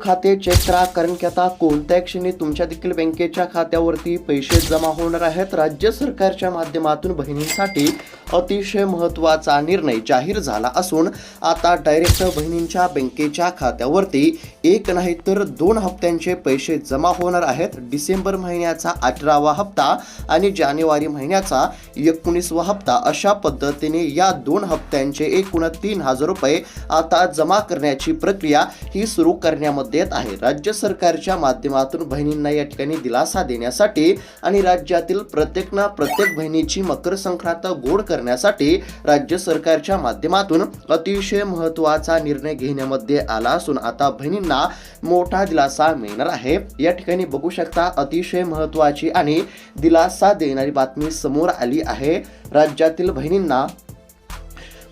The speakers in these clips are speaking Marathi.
खाते चेक करा, कारण की आता कोणत्याही क्षणी तुमच्या देखील बँकेच्या खात्यावरती पैसे जमा होणार आहेत. राज्य सरकारच्या माध्यमातून बहिणींसाठी अतिशय महत्त्वाचा निर्णय जाहीर झाला असून आता डायरेक्ट बहिणींच्या बँकेच्या खात्यावरती एक नाही तर 2 हप्त्यांचे पैसे जमा होणार आहेत. डिसेंबर महिन्याचा 18वा हप्ता आणि जानेवारी महिन्याचा 19वा हप्ता अशा पद्धतीने या 2 हप्त्यांचे एकूण 3,000 रुपये आता जमा करण्याची प्रक्रिया ही सुरू करण्यामध्ये येत आहे. राज्य सरकारच्या माध्यमातून बहिणींना या ठिकाणी दिलासा देण्यासाठी आणि राज्यातील प्रत्येक बहिणीची मकर संक्रांत गोड करण्यासाठी राज्य सरकारच्या माध्यमातून अतिशय महत्त्वाचा निर्णय घेण्यामध्ये आला असून आता बहिणींना मोठा दिलासा मिळणार आहे. या ठिकाणी बघू शकता अतिशय महत्त्वाची आणि दिलासा देणारी बातमी समोर आली आहे. राज्यातील बहिणींना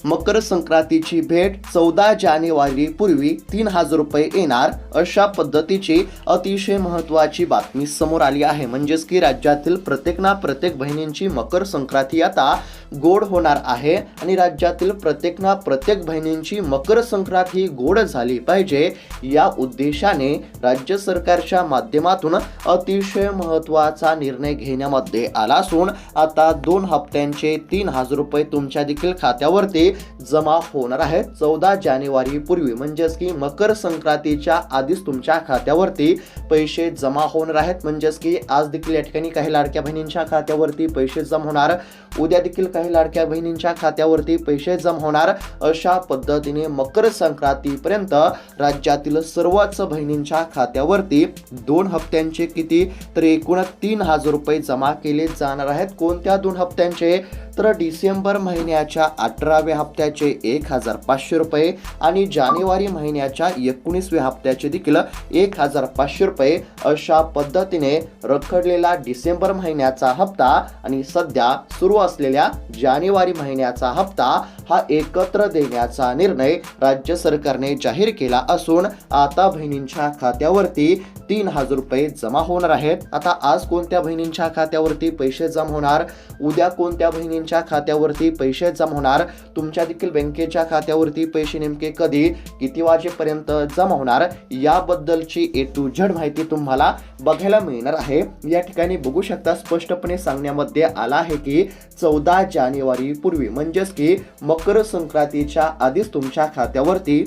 मकर संक्रांतीची भेट 14 जानेवारी पूर्वी 3,000 रुपये येणार अशा पद्धतीची अतिशय महत्त्वाची बातमी समोर आली आहे. म्हणजेच की राज्यातील प्रत्येक बहिणींची मकर संक्रांती आता गोड होणार आहे आणि राज्यातील प्रत्येक बहिणींची मकर संक्रांती गोड झाली पाहिजे या उद्देशाने राज्य सरकारच्या माध्यमातून अतिशय महत्त्वाचा निर्णय घेण्यामध्ये आला असून आता 2 हप्त्यांचे 3,000 रुपये तुमच्या देखील खात्यावरती जमा होणार आहेत 14 जानेवारी पूर्वी. म्हणजेच की मकर संक्रांतीच्या आधीच तुमच्या खात्यावरती पैसे जमा होणार आहेत. म्हणजेच की आज देखील या ठिकाणी काही लाडक्या बहिणींच्या खात्यावरती पैसे जमा होणार, उद्या देखील काही लाडक्या बहिणींच्या खात्यावरती पैसे जमा होणार. अशा पद्धतीने मकर संक्रांतीपर्यंत राज्यातील सर्वच बहिणींच्या खात्यावरती 2 हप्त्यांचे किती तर एकूण 3,000 रुपये जमा केले जाणार आहेत. कोणत्या 2 हप्त्यांचे तर डिसेंबर महिन्याच्या 18व्या हप्त्याचे 1,500 रुपये आणि जानेवारी महिन्याच्या 19व्या हप्त्याचे देखील 1,500 रुपये अशा पद्धतीने रखडलेला डिसेंबर महिन्याचा हप्ता आणि सध्या सुरू असलेल्या जानेवारी महिन्याचा हप्ता हा एकत्र देण्याचा निर्णय राज्य सरकारने जाहीर केला असून आता बहिणींच्या खात्यावरती 3,000 रुपये जमा होणार आहेत. आता आज कोणत्या बहिणींच्या खात्यावरती पैसे जमा होणार, उद्या कोणत्या बहिणींच्या खात्यावरती पैसे जमा होणार, तुमच्या देखील बँकेच्या खात्यावरती पैसे नेमके कधी किती वाजेपर्यंत जमा होणार याबद्दलची A to Z माहिती तुम्हाला बघायला मिळणार आहे. या ठिकाणी बघू शकता स्पष्टपणे सांगण्यामध्ये आला आहे की 14 जानेवारी पूर्वी म्हणजेच की मकर संक्रांतीच्या आधीच तुमच्या खात्यावरती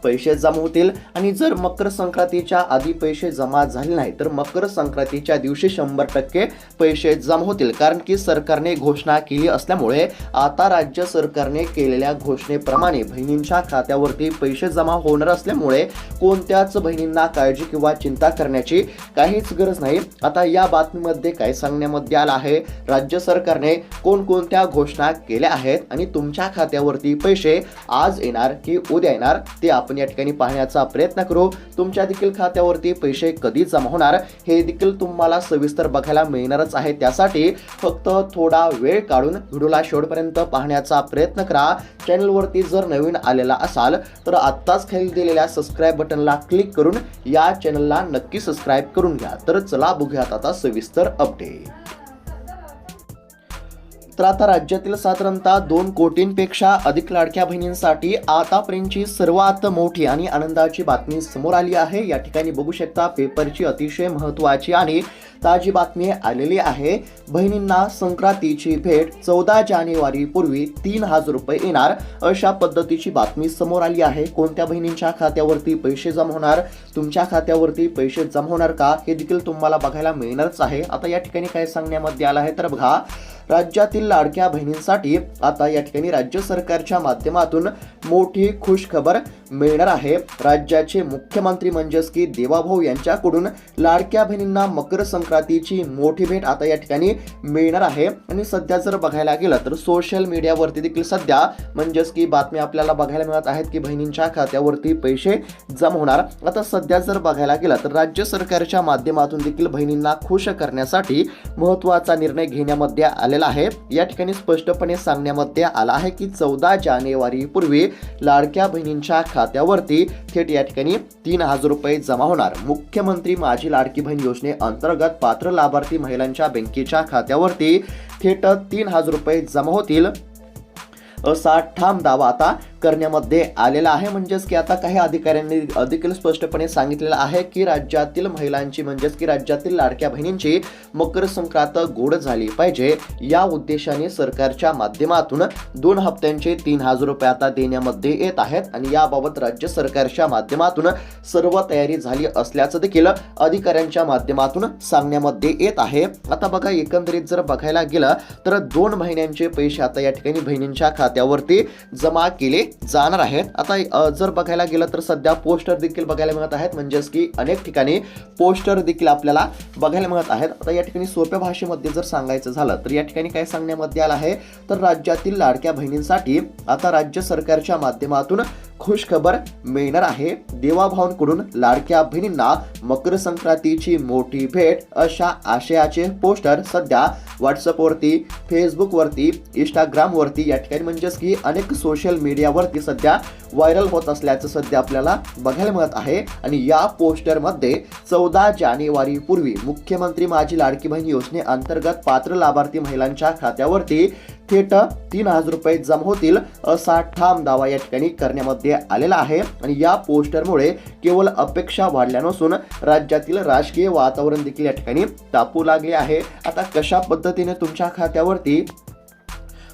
पैसे जमा होतील आणि जर मकर संक्रांतीच्या आधी पैसे जमा झाले नाही तर मकर संक्रांतीच्या दिवशी 100% पैसे जमा होतील. कारण की सरकारने घोषणा केली असल्यामुळे आता राज्य सरकारने केलेल्या घोषणेप्रमाणे बहिणींच्या खात्यावरती पैसे जमा होणार असल्यामुळे कोणत्याच बहिणींना काळजी किंवा चिंता करण्याची काहीच गरज नाही. आता या बातमीमध्ये काय सांगण्यामध्ये आलं आहे, राज्य सरकारने कोणकोणत्या घोषणा केल्या आहेत आणि तुमच्या खात्यावरती पैसे आज येणार की उद्या येणार ते आपण या ठिकाणी पाहण्याचा प्रयत्न करू. तुमच्या देखील खात्यावरती पैसे कधी जमा होणार हे देखील तुम्हाला सविस्तर बघायला मिळणारच आहे. त्यासाठी फक्त थोडा वेळ काढून व्हिडिओला शेवटपर्यंत पाहण्याचा प्रयत्न करा. चॅनलवरती जर नवीन आलेला असाल तर आत्ताच खाली दिलेल्या सबस्क्राईब बटनला क्लिक करून या चॅनलला नक्की सबस्क्राईब करून घ्या. तर चला बघूयात आता सविस्तर अपडेट. तर आता राज्यातील साधारणतः 2 कोटींपेक्षा अधिक लाडक्या बहिणींसाठी आतापर्यंतची सर्वात मोठी आणि आनंदाची बातमी समोर आली आहे. या ठिकाणी बघू शकता पेपरची अतिशय महत्त्वाची आणि ताजी बातमी आलेली आहे. बहिणींना संक्रांतीची भेट 14 जानेवारी पूर्वी 3,000 रुपये येणार अशा पद्धतीची बातमी समोर आली आहे. कोणत्या बहिणींच्या खात्यावरती पैसे जमा होणार, तुमच्या खात्यावरती पैसे जमा होणार का हे देखील तुम्हाला बघायला मिळणारच आहे. आता या ठिकाणी काय सांगण्यामध्ये आलं आहे तर बघा, राज्यातील लाडक्या बहिणींसाठी आता या ठिकाणी राज्य सरकारच्या माध्यमातून मोठी खुश खबर मिळणार आहे. राज्याचे मुख्यमंत्री म्हणजेच की देवाभाऊ यांच्याकडून लाडक्या बहिणींना मकर संक्रांतीची मोठी भेट आता या ठिकाणी मिळणार आहे. आणि सध्या जर बघायला गेलं तर सोशल मीडियावरती देखील सध्या म्हणजेच की बातमी आपल्याला बघायला मिळत आहेत की बहिणींच्या खात्यावरती पैसे जमा होणार. आता सध्या जर बघायला गेलं तर राज्य सरकारच्या माध्यमातून देखील बहिणींना खुश करण्यासाठी महत्त्वाचा निर्णय घेण्यामध्ये आलेला आहे. या ठिकाणी स्पष्टपणे सांगण्यामध्ये आला आहे की 14 जानेवारी पूर्वी लाडक्या बहिणींच्या खात्यावरती थेट या ठिकाणी 3,000 रुपये जमा होणार. मुख्यमंत्री माझी लाडकी बहीण योजनेअंतर्गत पात्र लाभार्थी महिलांच्या बँकेच्या खात्यावरती थेट 3,000 रुपये जमा होतील असा ठाम दावा आता करण्यामध्ये आलेला आहे. म्हणजेच की आता काही अधिकाऱ्यांनी देखील स्पष्टपणे सांगितलेलं आहे की राज्यातील महिलांची म्हणजेच की राज्यातील लाडक्या बहिणींची मकर संक्रांत गोड झाली पाहिजे या उद्देशाने सरकारच्या माध्यमातून 2 हप्त्यांचे 3,000 रुपये आता देण्यामध्ये येत आहेत आणि याबाबत राज्य सरकारच्या माध्यमातून सर्व तयारी झाली असल्याचं देखील अधिकाऱ्यांच्या माध्यमातून सांगण्यामध्ये येत आहे. आता बघा एकंदरीत जर बघायला गेलं तर 2 महिन्यांचे पैसे आता या ठिकाणी बहिणींच्या खात्यावरती जमा केले जाणार आहेत. आता जर बघायला गेलं तर सध्या पोस्टर देखील बघायला मिळत आहेत. म्हणजेच की अनेक ठिकाणी पोस्टर देखील आपल्याला बघायला मिळत आहेत. आता या ठिकाणी सोप्या भाषेमध्ये जर सांगायचं झालं तर या ठिकाणी काय सांगण्यामध्ये आलं आहे तर राज्यातील लाडक्या बहिणींसाठी आता राज्य सरकारच्या माध्यमातून खुश खबर मिळणार आहे. देवाभावांकडून लाडक्या बहिणींना मकर संक्रांतीची मोठी भेट अशा आशयाचे पोस्टर सध्या व्हॉट्सअपवरती, फेसबुकवरती, इंस्टाग्रामवरती या ठिकाणी म्हणजेच की अनेक सोशल मीडियावरती सध्या व्हायरल होत असल्याचं सध्या आपल्याला बघायला मिळत आहे. आणि या पोस्टरमध्ये 14 जानेवारी पूर्वी मुख्यमंत्री माझी लाडकी बहीण योजनेअंतर्गत पात्र लाभार्थी महिलांच्या खात्यावरती थेट 3,000 रुपये जमा होतील असा ठाम दावा या ठिकाणी करण्यामध्ये आलेला आहे. आणि या पोस्टरमुळे केवळ अपेक्षा वाढल्या नसून राज्यातील राजकीय वातावरण देखील या ठिकाणी तापू लागले आहे. आता कशा पद्धतीने तुमच्या खात्यावरती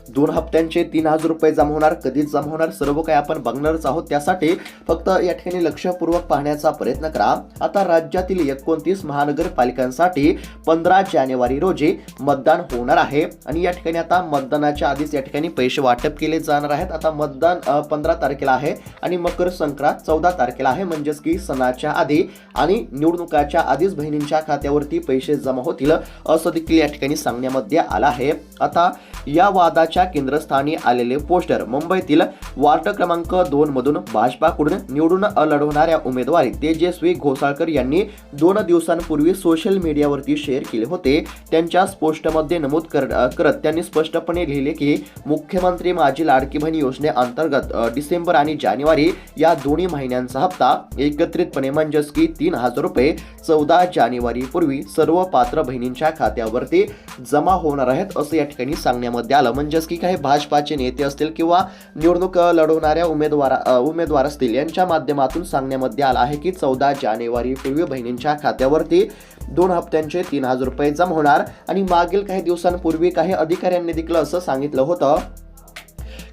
2 हप्त्यांचे 3,000 रुपये जमा होणार, कधी जमा होणार, सर्व काही आपण बघणारच आहोत. त्यासाठी फक्त या ठिकाणी लक्षपूर्वक पाहण्याचा प्रयत्न करा. आता राज्यातील 29 महानगरपालिकांसाठी 15 जानेवारी रोजी मतदान होणार आहे आणि या ठिकाणी आता मतदानाच्या आधीच या ठिकाणी पैसे वाटप केले जाणार आहेत. आता मतदान 15 तारखेला आहे आणि मकर संक्रांत 14 तारखेला आहे. म्हणजेच की सणाच्या आधी आणि निवडणुकाच्या आधीच बहिणींच्या खात्यावरती पैसे जमा होतील असं देखील या ठिकाणी सांगण्यामध्ये आलं आहे. आता या वादाच्या केंद्रस्थानी आलेले पोस्टर मुंबईतील वार्ड क्रमांक 2 मधून भाजपाकडून निवडून लढवणाऱ्या उमेदवारी तेजस्वी घोसाळकर यांनी 2 दिवसांपूर्वी सोशल मीडियावरती शेअर केले होते. त्यांच्या पोस्टमध्ये नमूद करत त्यांनी स्पष्टपणे लिहिले की मुख्यमंत्री माझी लाडकी बहीण योजनेअंतर्गत डिसेंबर आणि जानेवारी या दोन्ही महिन्यांचा हप्ता एकत्रितपणे म्हणजेच की 3,000 रुपये 14 जानेवारी पूर्वी सर्व पात्र बहिणींच्या खात्यावरती जमा होणार आहेत असं या ठिकाणी सांगण्यामध्ये आलं. म्हणजेच की काही भाजपाचे नेते असतील किंवा निवडणूक लढवणाऱ्या उमेदवार असतील यांच्या माध्यमातून सांगण्यामध्ये आलं आहे की 14 जानेवारी पूर्वी बहिणींच्या खात्यावरती 2 हप्त्यांचे 3,000 रुपये जमा होणार. आणि मागील काही दिवसांपूर्वी काही अधिकाऱ्यांनी देखील असं सांगितलं होतं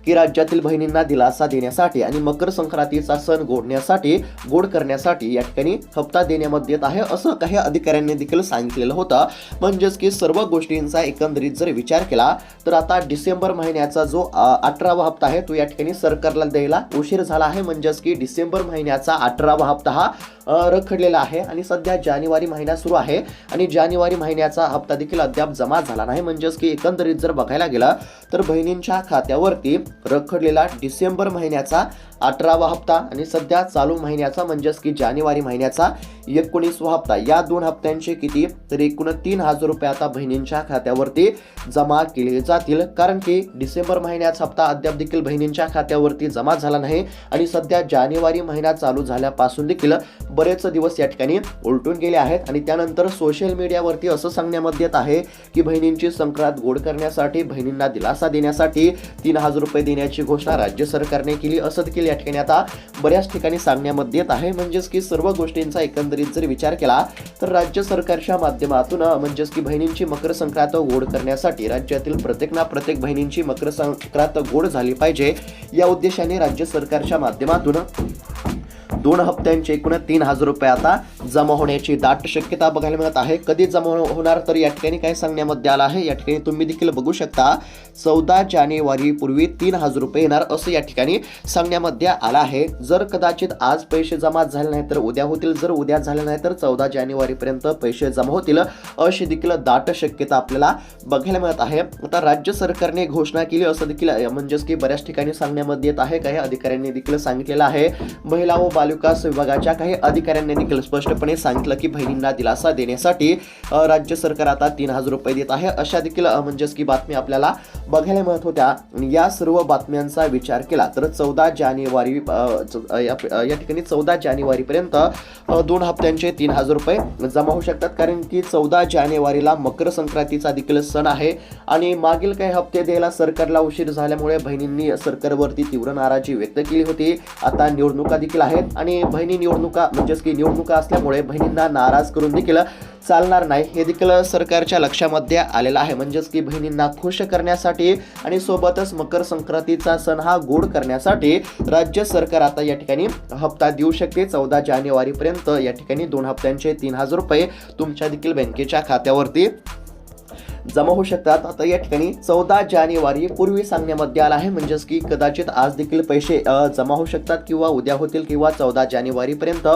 की राज्यातील बहिणींना दिलासा देण्यासाठी आणि मकर संक्रांतीचा सण गोड करण्यासाठी या ठिकाणी हप्ता देण्यामध्ये येत आहे असं काही अधिकाऱ्यांनी देखील सांगितलेलं होतं. म्हणजेच की सर्व गोष्टींचा एकंदरीत जर विचार केला तर आता डिसेंबर महिन्याचा जो 18वा हप्ता आहे तो या ठिकाणी सरकारला द्यायला उशीर झाला आहे. म्हणजेच की डिसेंबर महिन्याचा 18वा हप्ता हा रखडलेला आहे आणि सध्या जानेवारी महिना सुरू आहे आणि जानेवारी महिन्याचा हप्ता देखील अद्याप जमा झाला नाही. म्हणजेच की एकंदरीत जर बघायला गेला तर बहिणींच्या खात्यावरती रखडलेला डिसेंबर महिन्याचा 18वा हप्ता आणि सध्या चालू महिन्याचा म्हणजेच की जानेवारी महिन्याचा 19वा हप्ता या 2 हप्त्यांचे किती तर एकूण 3,000 रुपये आता बहिणींच्या खात्यावरती जमा केले जातील. कारण की डिसेंबर महिन्याचा हप्ता अद्याप देखील बहिणींच्या खात्यावरती जमा झाला नाही आणि सध्या जानेवारी महिना चालू झाल्यापासून देखील बरेच दिवस या ठिकाणी उलटून गेले आहेत. आणि त्यानंतर सोशल मीडियावरती असं सांगण्यामध्ये येत आहे की बहिणींची संक्रांत गोड करण्यासाठी बहिणींना दिलासा देण्यासाठी 3,000 रुपये देण्याची घोषणा राज्य सरकारने केली असं देखील या ठिकाणी आता बऱ्याच ठिकाणी सांगण्यामध्ये येत आहे. म्हणजेच की सर्व गोष्टींचा एकंदरीत जर विचार केला तर राज्य सरकारच्या माध्यमातून म्हणजेच की बहिणींची मकर संक्रांत गोड करण्यासाठी राज्यातील प्रत्येक बहिणींची मकर संक्रांत गोड झाली पाहिजे या उद्देशाने राज्य सरकारच्या माध्यमातून 2 हप्त्यांचे एकूण 3,000 रुपये आता जमा होण्याची दाट शक्यता बघायला मिळत आहे. कधी जमा होणार तर या ठिकाणी काय सांगण्यामध्ये आलं आहे या ठिकाणी तुम्ही देखील बघू शकता 14 जानेवारी पूर्वी 3,000 रुपये येणार असं या ठिकाणी सांगण्यामध्ये आलं आहे. जर कदाचित आज पैसे जमा झाले नाही तर उद्या होतील, जर उद्या झाले नाही तर 14 जानेवारी पर्यंत पैसे जमा होतील अशी देखील दाट शक्यता आपल्याला बघायला मिळत आहे. आता राज्य सरकारने घोषणा केली असं देखील म्हणजेच की बऱ्याच ठिकाणी सांगण्यामध्ये येत आहे. काही अधिकाऱ्यांनी देखील सांगितलेलं आहे महिला व विकास विभागाच्या काही अधिकाऱ्यांनी देखील स्पष्टपणे सांगितलं की बहिणींना दिलासा देण्यासाठी राज्य सरकार आता 3,000 रुपये देत आहे, अशा देखील म्हणजेच की बातमी आपल्याला बघायला मिळत होत्या. या सर्व बातम्यांचा विचार केला तर 14 जानेवारी या ठिकाणी 14 जानेवारीपर्यंत 2 हप्त्यांचे 3,000 रुपये जमा होऊ शकतात. कारण की 14 जानेवारीला मकर संक्रांतीचा देखील सण आहे आणि मागील काही हप्ते द्यायला सरकारला उशीर झाल्यामुळे बहिणींनी सरकारवरती तीव्र नाराजी व्यक्त केली होती. आता निवडणुका देखील आहेत आणि बहिणी निवडणुका म्हणजेच की निवडणुका असल्यामुळे बहिणींना नाराज करून देखील चालणार नाही, हे देखील सरकारच्या लक्षामध्ये आलेलं आहे. म्हणजेच की बहिणींना खुश करण्यासाठी आणि सोबतच मकर संक्रांतीचा सण हा गोड करण्यासाठी राज्य सरकार आता या ठिकाणी हप्ता देऊ शकते. 14 जानेवारीपर्यंत या ठिकाणी 2 हप्त्यांचे 3,000 रुपये तुमच्या देखील बँकेच्या खात्यावरती जमा होऊ शकतात. आता या ठिकाणी 14 जानेवारी पूर्वी सांगण्यामध्ये आला आहे, म्हणजेच की कदाचित आज देखील पैसे जमा होऊ शकतात किंवा उद्या होतील किंवा 14 जानेवारीपर्यंत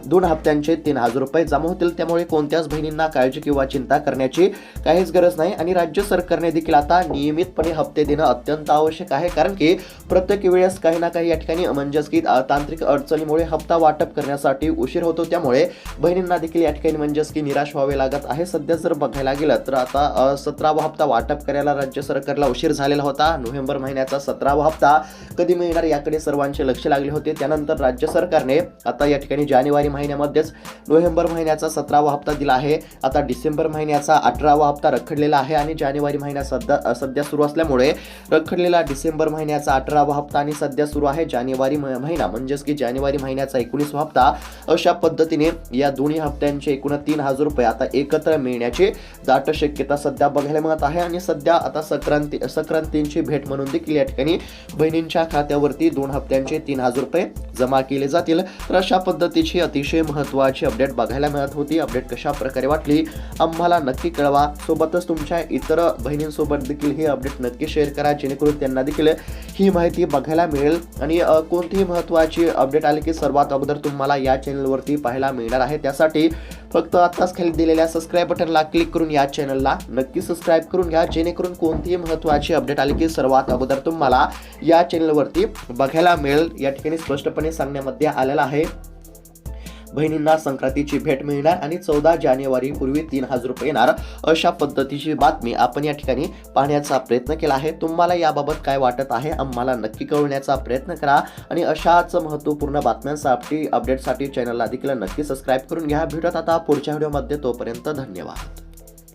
2 हप्त्यांचे 3,000 रुपये जमा होतील. त्यामुळे कोणत्याच बहिणींना काळजी किंवा चिंता करण्याची काहीच गरज नाही आणि राज्य सरकारने देखील आता नियमितपणे हप्ते देणं अत्यंत आवश्यक आहे. कारण की प्रत्येक वेळेस काही ना काही या ठिकाणी म्हणजेच की तांत्रिक अडचणीमुळे हप्ता वाटप करण्यासाठी उशीर होतो. त्यामुळे बहिणींना देखील या ठिकाणी म्हणजेच की निराश व्हावे लागत आहे. सध्या जर बघायला गेलं तर आता 17वा हप्ता वाटप करायला राज्य सरकारला उशीर झालेला होता. नोव्हेंबर महिन्याचा 17वा हप्ता कधी मिळणार याकडे सर्वांचे लक्ष लागले होते. त्यानंतर राज्य सरकारने आता या ठिकाणी जानेवारी महिन्यामध्येच नोव्हेंबर महिन्याचा 17वा हप्ता दिला आहे. आता डिसेंबर महिन्याचा 18वा हप्ता रखडलेला आहे आणि जानेवारी महिना सध्या सुरू असल्यामुळे रखडलेला डिसेंबर महिन्याचा 18वा हप्ता आणि सध्या सुरू आहे जानेवारी महिना म्हणजेच की जानेवारी महिन्याचा 19वा हप्ता. अशा पद्धतीने या दोन्ही हप्त्यांचे एकूण 3,000 रुपये आता एकत्र मिळण्याची दाट शक्यता सध्या बघायला मिळत आहे आणि सध्या आता संक्रांतीची भेट म्हणून देखील या ठिकाणी बहिणींच्या खात्यावरती 2 हप्त्यांचे 3,000 रुपये जमा केले जातील. तर अशा पद्धतीची अतिशय महत्त्वाची अपडेट बघायला मिळत होती. अपडेट कशा प्रकारे वाटली आम्हाला नक्की कळवा. सोबतच तुमच्या इतर बहिणींसोबत देखील ही अपडेट नक्की शेअर करा, जेणेकरून त्यांना देखील ही माहिती बघायला मिळेल आणि कोणतीही महत्त्वाची अपडेट आली की सर्वात अगोदर तुम्हाला या चॅनलवरती पाहायला मिळणार आहे. त्यासाठी फक्त आत्ताच खाली दिलेल्या सबस्क्राईब बटनला क्लिक करून या चॅनलला नक्की सबस्क्राईब करून घ्या, जेणेकरून कोणतीही महत्त्वाची अपडेट आली की सर्वात अगोदर तुम्हाला या चॅनलवरती बघायला मिळेल. या ठिकाणी स्पष्टपणे सांगण्यामध्ये आलेलं आहे बहिणींना संक्रांतीची भेट मिळणार आणि 14 जानेवारी पूर्वी 3,000 रुपये येणार, अशा पद्धतीची बातमी आपण या ठिकाणी पाहण्याचा प्रयत्न केला आहे. तुम्हाला याबाबत काय वाटत आहे आम्हाला नक्की कळवण्याचा प्रयत्न करा आणि अशाच महत्त्वपूर्ण बातम्यांसाठी अपडेटसाठी चॅनलला देखील नक्की सबस्क्राईब करून घ्या. भेटूयात आता पुढच्या व्हिडिओमध्ये, तोपर्यंत धन्यवाद.